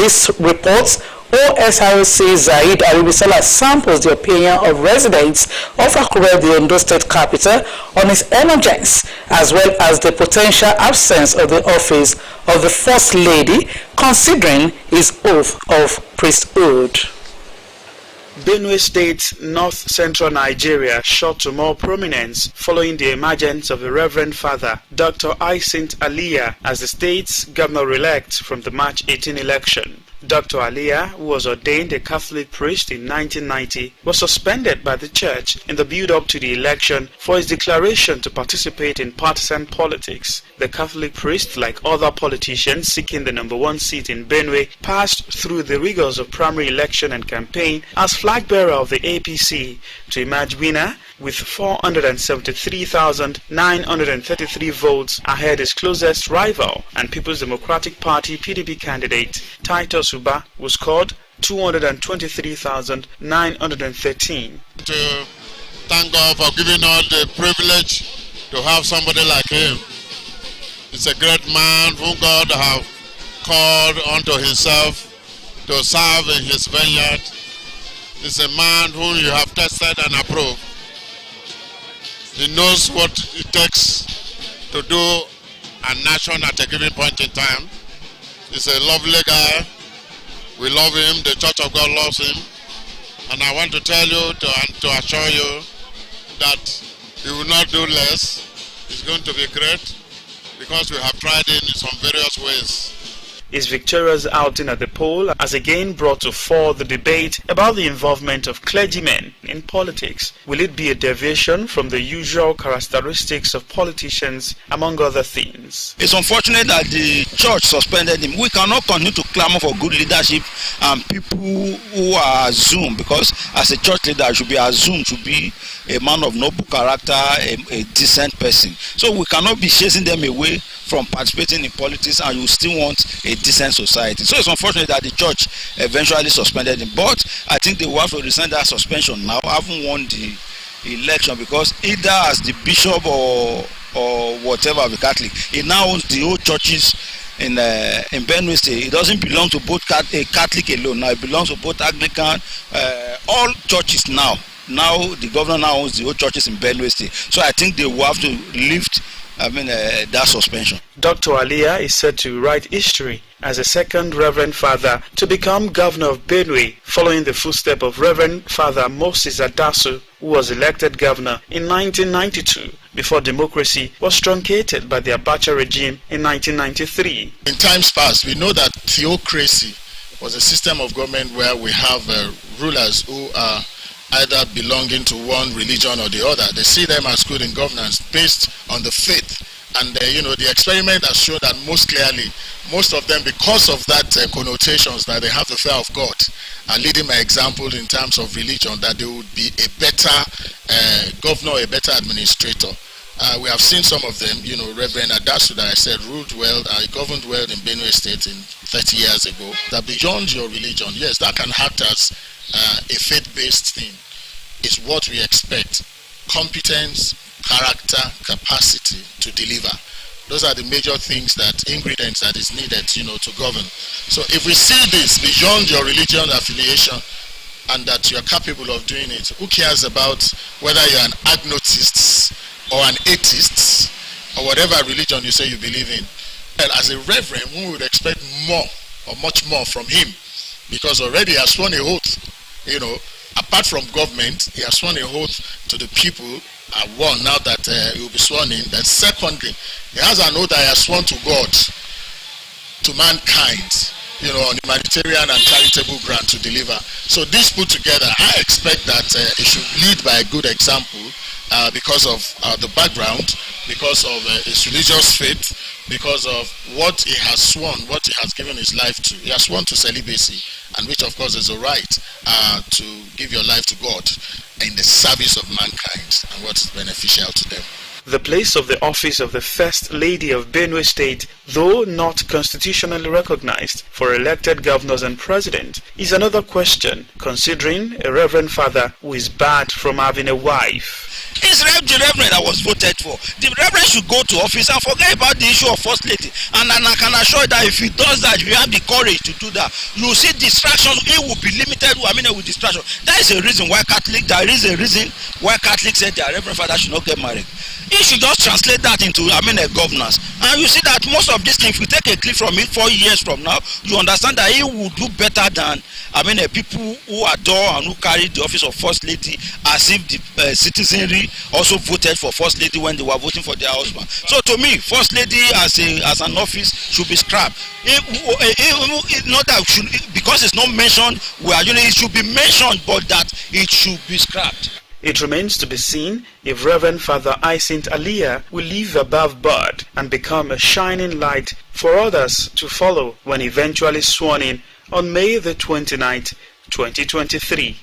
police reports, Osrc Zaid Aribisala samples the opinion of residents of Akure, the Ondo State capital, on his emergence, as well as the potential absence of the office of the First Lady, considering his oath of priesthood. Benue State, north-central Nigeria, shot to more prominence following the emergence of the Reverend Father Dr. Hyacinth Aliyah as the state's governor-elect from the March 18 election. Dr. Aliyah, who was ordained a Catholic priest in 1990, was suspended by the church in the build-up to the election for his declaration to participate in partisan politics. The Catholic priest, like other politicians seeking the #1 seat in Benue, passed through the rigors of primary election and campaign as flag bearer of the APC to emerge winner with 473,933 votes ahead his closest rival and People's Democratic Party PDP candidate Titus Uba, who scored 223,913. To thank God for giving us the privilege to have somebody like him. He's a great man whom God has called unto himself to serve in his vineyard. He's a man whom you have tested and approved. He knows what it takes to do a nation at a given point in time. He's a lovely guy. We love him. The Church of God loves him. And I want to tell you and to assure you that he will not do less. He's going to be great because we have tried him in some various ways. His victorious outing at the poll has again brought to fore the debate about the involvement of clergymen in politics. Will it be a deviation from the usual characteristics of politicians, among other things? It's unfortunate that the church suspended him. We cannot continue to clamor for good leadership and people who are assumed, because as a church leader should be assumed to be a man of noble character, a decent person. So we cannot be chasing them away from participating in politics, and you still want a decent society. So it's unfortunate that the church eventually suspended him, but I think they will have to rescind that suspension now. I haven't won the election, because either as the bishop or whatever of the Catholic, he now owns the old churches in Benue State. It doesn't belong to both Catholic alone. Now it belongs to both Anglican, all churches now. Now the governor now owns the old churches in Benue State. So I think they will have to lift that suspension. Dr. Aliyah is said to write history as a second Reverend Father to become governor of Benue, following the footsteps of Reverend Father Moses Adasu, who was elected governor in 1992 before democracy was truncated by the Abacha regime in 1993. In times past, we know that theocracy was a system of government where we have rulers who are either belonging to one religion or the other. They see them as good in governance based on the faith. And the experiment has shown that most clearly, most of them, because of that connotations that they have the fear of God, are leading by example in terms of religion, that they would be a better governor, a better administrator. We have seen some of them, Reverend Adasu, that I said, ruled well, governed well in Benue State in 30 years ago. That beyond your religion, yes, that can act as a faith-based thing. Is what we expect. Competence, character, capacity to deliver. Those are the major things, ingredients that is needed, to govern. So if we see this beyond your religion affiliation and that you are capable of doing it, who cares about whether you're an agnotist or an atheist or whatever religion you say you believe in? And as a reverend, we would expect more or much more from him, because already he has sworn a oath, apart from government, he has sworn a oath to the people. One, now that he will be sworn in. Then secondly, he has an oath that he has sworn to God, to mankind, on humanitarian and charitable ground to deliver. So this put together, I expect that it should lead by a good example, because of the background, because of his religious faith, because of what he has sworn, what he has given his life to. He has sworn to celibacy, and which of course is a right to give your life to God in the service of mankind and what is beneficial to them. The place of the office of the First Lady of Benue State, though not constitutionally recognized for elected governors and president, is another question, considering a Reverend Father who is barred from having a wife. It's the reverend that was voted for. The reverend should go to office and forget about the issue of first lady. And I can assure you that if he does that, if you have the courage to do that, you will see distractions. It will be limited. With distraction. That is a reason why Catholics said their reverend father should not get married. He should just translate that into a governance. And you see that most of these things, if you take a clip from it 4 years from now, you understand that he will do better than people who adore and who carry the office of first lady as if the citizenry also voted for first lady when they were voting for their husband. So to me, first lady as an office should be scrapped. Not that because it's not mentioned, it should be mentioned, but that it should be scrapped. It remains to be seen if Reverend Father Isint Aliyah will live above board and become a shining light for others to follow when eventually sworn in on May the 29th, 2023.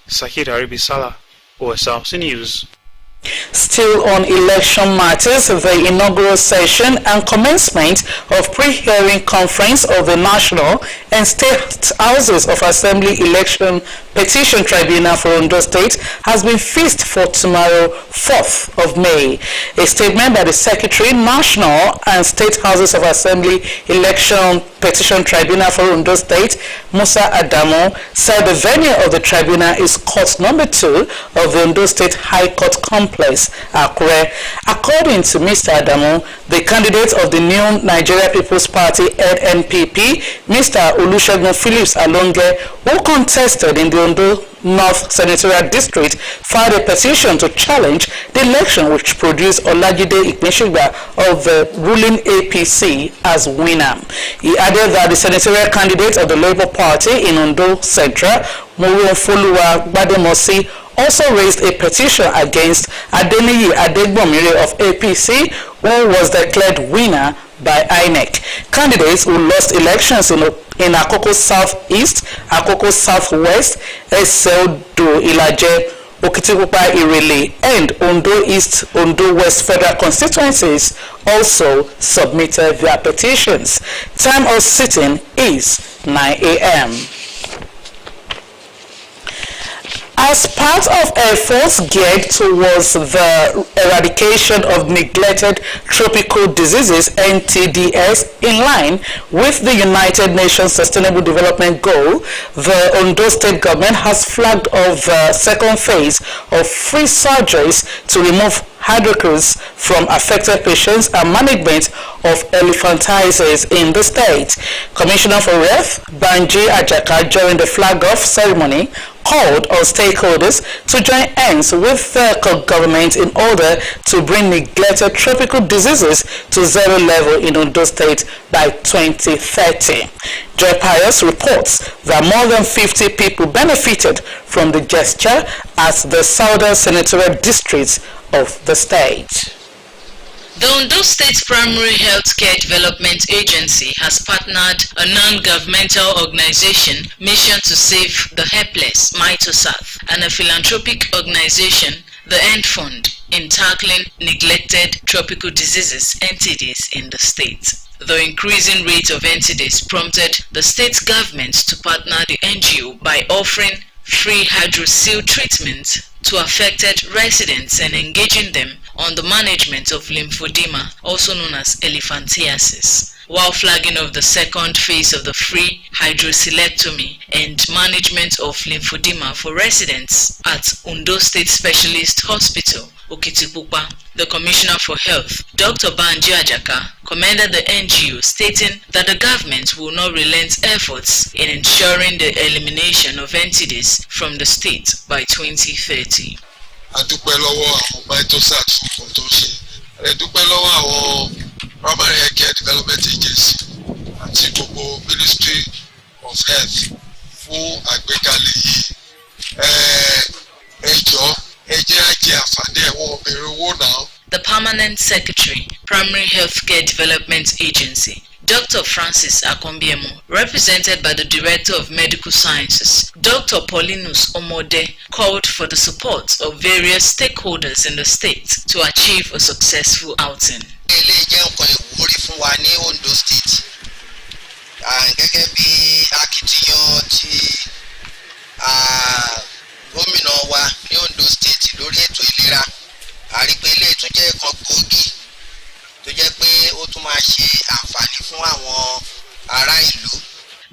Sahid Aribisala, Osrc News. Still on election matters, the inaugural session and commencement of pre-hearing conference of the National and State Houses of Assembly Election Petition Tribunal for Ondo State has been fixed for tomorrow, 4th of May. A statement by the Secretary, National and State Houses of Assembly Election Petition Tribunal for Ondo State, Musa Adamu, said the venue of the tribunal is Court Number 2 of the Ondo State High Court Complex, Akure. According to Mr. Adamu, the candidate of the new Nigeria People's Party (NPP), Mr. Olusegun Phillips Alonge, who contested in the Ondo North Senatorial District, filed a petition to challenge the election which produced Olajide Ipinshigba of the ruling APC as winner. He added that the senatorial candidate of the Labour Party in Ondo Central, Morofoluwa Gbademosi, also raised a petition against Adeniyi Adegbomire of APC, who was declared winner by INEC. Candidates who lost elections in Akoko Southeast, Akoko Southwest, Eseodo Ilaje, Okitipupa Irele, and Ondo East, Ondo West federal constituencies also submitted their petitions. Time of sitting is 9 a.m. As part of efforts geared towards the eradication of neglected tropical diseases (NTDs) in line with the United Nations Sustainable Development Goal, the Ondo State government has flagged off the second phase of free surgeries to remove hydroceles from affected patients and management of elephantiasis in the state. Commissioner for Health, Banji Ajaka, during the flag-off ceremony, called on stakeholders to join hands with the government in order to bring neglected tropical diseases to zero level in Ondo State by 2030. Joy Pius reports that more than 50 people benefited from the gesture at the Southern Senatorial District of the state. The Ondo State Primary Healthcare Development Agency has partnered a non-governmental organization, Mission to Save the Helpless, Osrc, and a philanthropic organization, the End Fund, in tackling neglected tropical diseases (NTDs) in the state. The increasing rate of NTDs prompted the state government to partner the NGO by offering free hydrocele treatment to affected residents and engaging them on the management of lymphedema, also known as elephantiasis, while flagging of the second phase of the free hydrocelectomy and management of lymphedema for residents at Ondo State Specialist Hospital, Okitipupa. The Commissioner for Health, Dr. Banji Ajaka, commended the NGO, stating that the government will not relent efforts in ensuring the elimination of entities from the state by 2030. Adúpẹ́ lọ́wọ́ àwọn Osrc fún tó ṣe. Adúpẹ́ lọ́wọ́ àwọn Primary Healthcare Development Agency àti gbogbo Ministry of Health fún àgbékalẹ̀ yìí. Ẹ jọ̀ọ́ ẹ jẹ́ á jẹ àǹfààní ẹ̀wọ̀n obìnrin owó náà. The Permanent Secretary, Primary Healthcare Development Agency, Dr. Francis Akombiemo, represented by the Director of Medical Sciences, Dr. Paulinus Omode, called for the support of various stakeholders in the state to achieve a successful outing. Ilé jẹ́ nǹkan ìwúrí fún wa ní Ondo State. Gẹ́gẹ́ bí akitiyan tí gómìnà wa ní Ondo State lórí ètò ìlera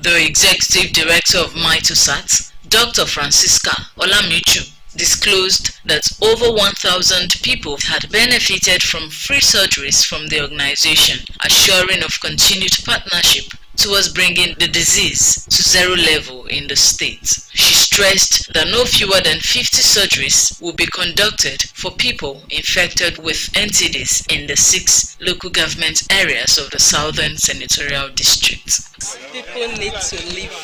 The executive director of Mitosat, Dr. Francisca Olamichu, disclosed that over 1,000 people had benefited from free surgeries from the organization, assuring of continued partnership towards bringing the disease to zero level in the state. She stressed that no fewer than 50 surgeries will be conducted for people infected with NTDs in the 6 local government areas of the Southern Senatorial District. People need to live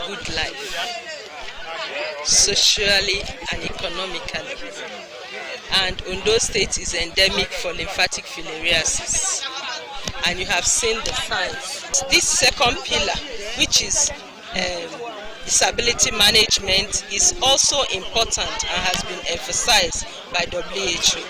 good life, socially and economically. And Ondo State is endemic for lymphatic filariasis. And you have seen the signs. This second pillar, which is disability management, is also important and has been emphasized by WHO.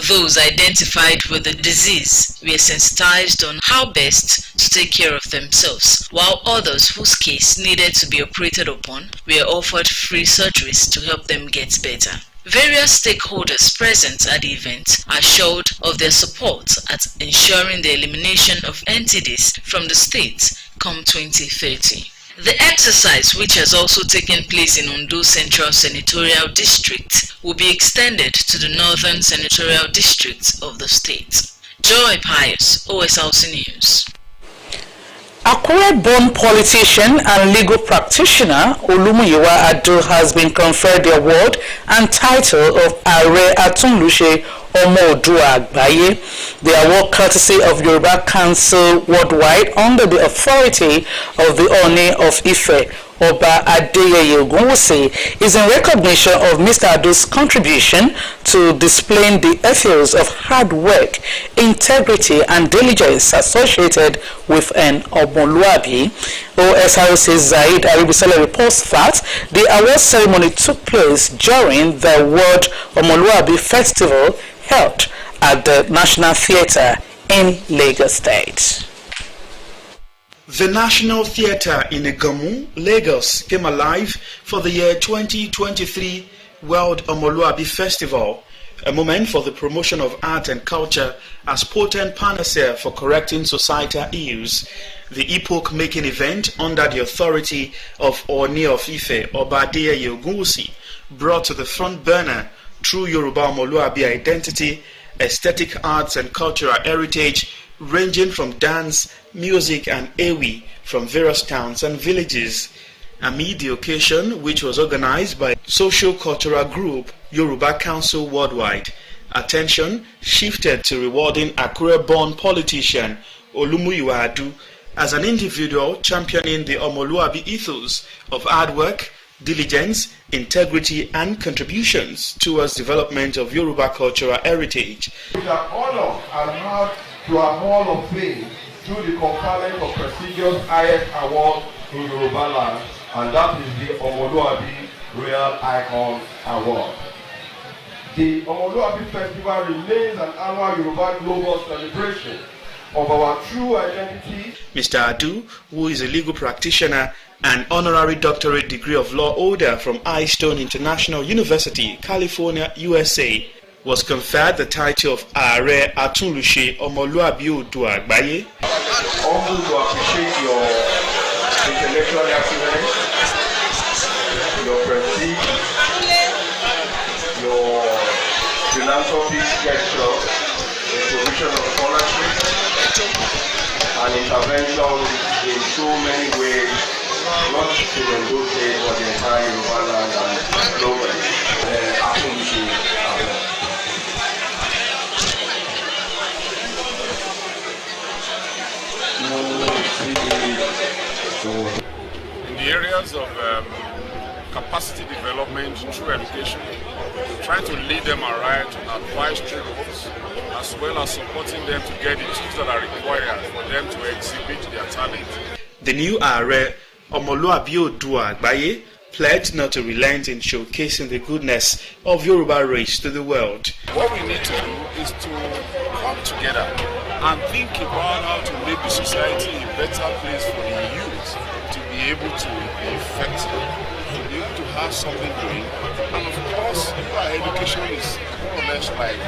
Those identified with the disease were sensitized on how best to take care of themselves, while others whose case needed to be operated upon were offered free surgeries to help them get better. Various stakeholders present at the event assured of their support at ensuring the elimination of NTDs from the state come 2030. The exercise, which has also taken place in Ondo Central Senatorial District, will be extended to the Northern Senatorial District of the state. Joy Pius, OSRC News. Akure-born politician and legal practitioner Olumuyiwa Adu has been conferred the award and title of Are Atunluse Omo Odua Agbaye. The award, courtesy of Yoruba Council Worldwide under the authority of the Oni of Ife, Oba Adeyeye Ogunwusi, is in recognition of Mr. Adu's contribution to displaying the ethos of hard work, integrity and diligence associated with an Omoluabi. Osrc Zaid Aribisala reports that the award ceremony took place during the World Omoluabi Festival held at the National Theatre in Lagos State. The National Theatre in Igamu, Lagos, came alive for the year 2023 World Omoluabi Festival, a moment for the promotion of art and culture as potent panacea for correcting societal ills. The epoch-making event, under the authority of Oni of Ife, Oba Adeyeye Ogunwusi, brought to the front burner true Yoruba Omoluabi identity, aesthetic arts and cultural heritage, ranging from dance, music and ewi from various towns and villages. Amid the occasion, which was organized by socio-cultural group Yoruba Council Worldwide, attention shifted to rewarding Akure-born politician Olumuyiwa Adu as an individual championing the Omoluabi ethos of hard work, diligence, integrity and contributions towards development of Yoruba cultural heritage. We are honored and proud to our Hall of Fame through the conferment of prestigious highest award in Yoruba land, and that is the Omoluabi Royal Icon Award. The Omoluabi Festival remains an annual Yoruba global celebration of our true identity. Mr. Adu, who is a legal practitioner and honorary doctorate degree of law holder from Eastern International University, California, USA, was conferred the title of Are Atunluse Omoluabi Odua Agbaye. Humbled to appreciate your intellectual excellence, your prestige, your philanthropic gesture, the provision of scholarship, and intervention in so many ways, not just in Ondo State, but the entire Yoruba land and globally. In the areas of capacity development through education, trying to lead them aright, advise students, as well as supporting them to get the tools that are required for them to exhibit their talent. The new Are Omoluabi Odua Agbaye pledged not to relent in showcasing the goodness of Yoruba race to the world. What we need to do is to come together and think about how to make the society a better place for the youth to be able to be effective, to be able to have something doing. And of course, our education is more or less like,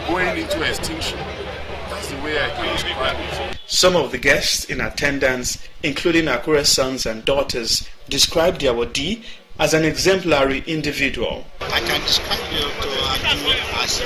going into extinction. That's the way I can describe it. Some of the guests in attendance, including Akura's sons and daughters, described the awardee as an exemplary individual. I can describe Dr. Adu as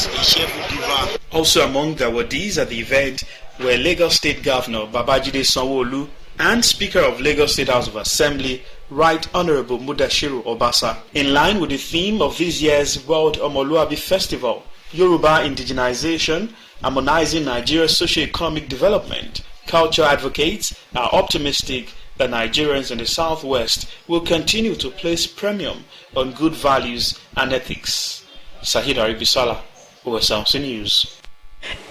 a cheerful giver. Also among the awardees at the event were Lagos State Governor Babajide Sanwo-Olu and Speaker of Lagos State House of Assembly, Right Honorable Mudashiru Obasa. In line with the theme of this year's World Omoluabi Festival, Yoruba indigenization, harmonizing Nigeria's socio-economic development, culture advocates are optimistic that Nigerians in the Southwest will continue to place premium on good values and ethics. Sahid Aribisala, Osrc News.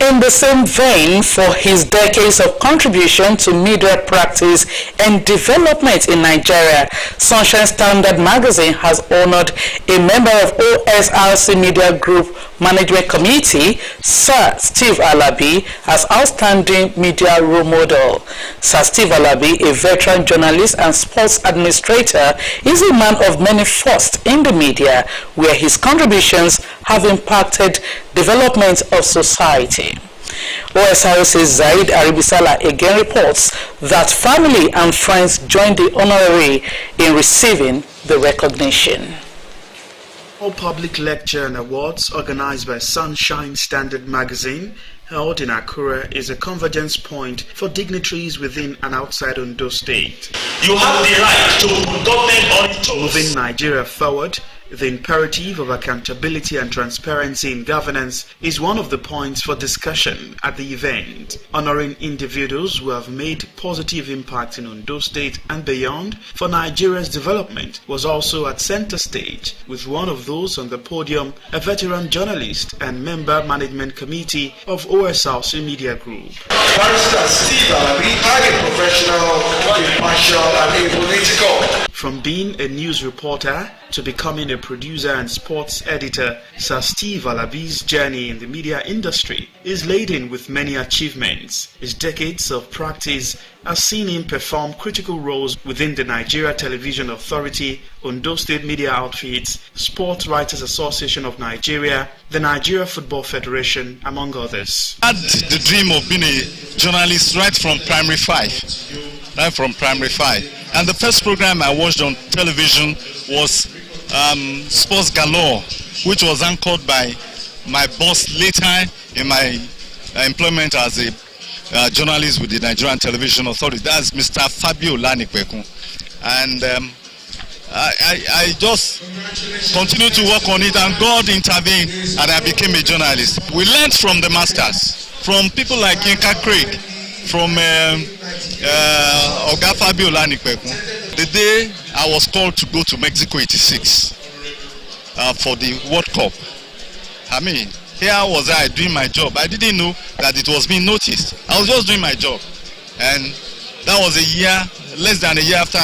In the same vein, for his decades of contribution to media practice and development in Nigeria, Sunshine Standard Magazine has honored a member of Osrc Media Group Management Committee, Sir Steve Alabi, as outstanding media role model. Sir Steve Alabi, a veteran journalist and sports administrator, is a man of many firsts in the media, where his contributions have impacted development of society. Osrc's Zaid Aribisala again reports that family and friends joined the honoree in receiving the recognition. All public lecture and awards organized by Sunshine Standard Magazine held in Akure is a convergence point for dignitaries within and outside Ondo State. You have the right to put government on its toes. Moving Nigeria forward, the imperative of accountability and transparency in governance is one of the points for discussion at the event. Honoring individuals who have made positive impact in Ondo State and beyond for Nigeria's development was also at center stage, with one of those on the podium, a veteran journalist and member management committee of Osrc Media Group. Barrister Steve Alabi, highly professional, impartial, and apolitical. From being a news reporter to becoming a producer and sports editor, Sir Steve Alabi's journey in the media industry is laden with many achievements. His decades of practice has seen him perform critical roles within the Nigeria Television Authority, Ondo State Media Outfits, Sports Writers Association of Nigeria, the Nigeria Football Federation, among others. I had the dream of being a journalist right from primary 5. And the first program I watched on television was Sports Galore, which was anchored by my boss later in my employment as a journalist with the Nigerian Television Authority. That's Mr. Fabio Lanikweku. And I just continued to work on it, and God intervened and I became a journalist. We learned from the masters, from people like Yinka Craig, from Oga Fabio Lanikweku. The day I was called to go to Mexico '86 for the World Cup, I mean, here was I doing my job. I didn't know that it was being noticed. I was just doing my job. And that was a year, less than a year after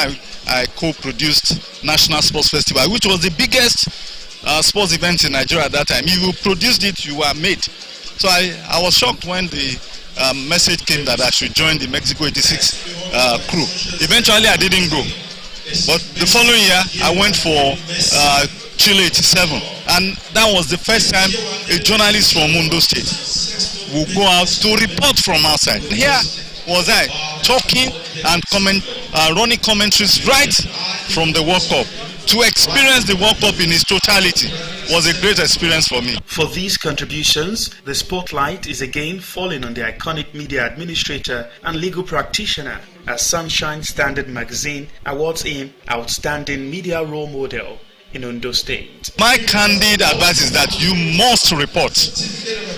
I co-produced National Sports Festival, which was the biggest sports event in Nigeria at that time. If you produced it, you were made. So I was shocked when the message came that I should join the Mexico '86 crew. Eventually I didn't go, but the following year I went for Chile '87, and that was the first time a journalist from Ondo State will go out to report from outside. Here was I talking and running commentaries right from the World Cup. To experience the World Cup in its totality was a great experience for me. For these contributions, the spotlight is again falling on the iconic media administrator and legal practitioner, as Sunshine Standard Magazine awards him Outstanding Media Role Model in Ondo State. My candid advice is that you must report.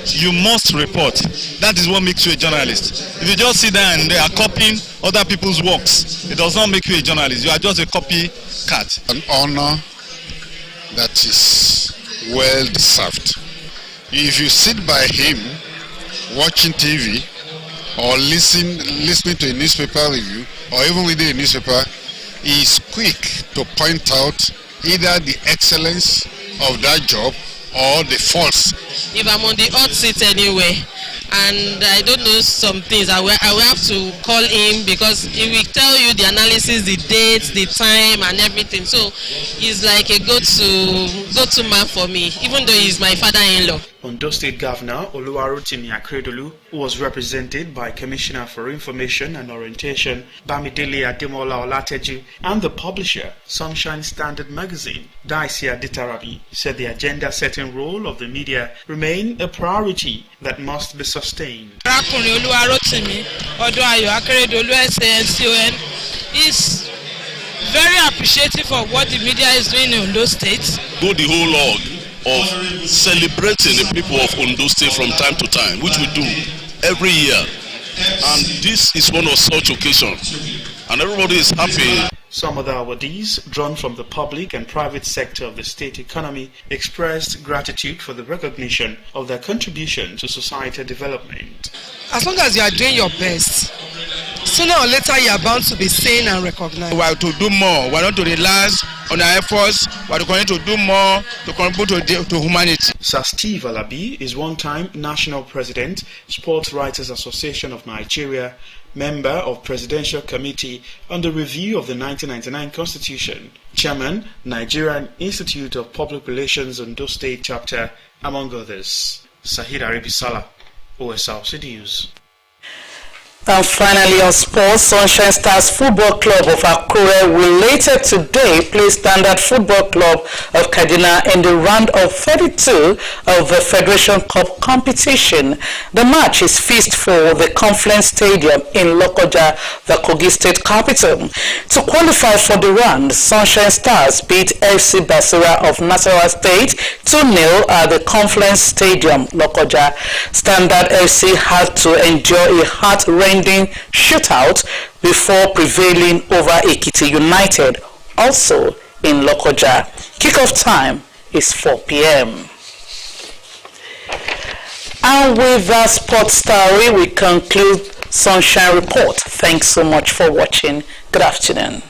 You must report. That is what makes you a journalist. If you just sit there and they are copying other people's works, it does not make you a journalist. You are just a copycat. An honor that is well deserved. If you sit by him watching TV or listening to a newspaper review or even reading a newspaper, he is quick to point out either the excellence of that job or the faults. If I'm on the hot seat anyway and I don't know some things, I will have to call him, because he will tell you the analysis, the dates, the time and everything. So he's like a go-to man for me, even though he's my father-in-law. Ondo State Governor Oluwarotimi Akeredolu was represented by Commissioner for Information and Orientation Bamidele Ademola Olateju and the publisher Sunshine Standard Magazine Daisy Aditarabi said the agenda-setting role of the media remain a priority that must be sustained. Oluwarotimi Akeredolu SANCON is very appreciative of what the media is doing in Ondo State. Go the whole log of celebrating the people of Ondo State from time to time, which we do every year. And this is one of such occasions. And everybody is happy. Some of the awardees, drawn from the public and private sector of the state economy, expressed gratitude for the recognition of their contribution to societal development. As long as you are doing your best, sooner or later you are bound to be seen and recognized. We are to do more. We are not to relax on our efforts. We are going to do more to contribute to humanity. Sir Steve Alabi is one-time National President, Sports Writers Association of Nigeria, member of Presidential Committee on the Review of the 1999 Constitution, Chairman, Nigerian Institute of Public Relations Ondo State Chapter, among others. Sahid Aribisala, OSRC News. And finally on sports, Sunshine Stars Football Club of Akure will later today play Standard Football Club of Kaduna in the round of 32 of the Federation Cup competition. The match is fixed for the Confluence Stadium in Lokoja, the Kogi State capital. To qualify for the round, Sunshine Stars beat FC Basira of Nasarawa State 2-0 at the Confluence Stadium, Lokoja. Standard FC had to endure a heart-rending shootout before prevailing over Ekiti United, also in Lokoja. Kickoff time is 4 p.m. And with that sports story, we conclude Sunshine Report. Thanks so much for watching. Good afternoon.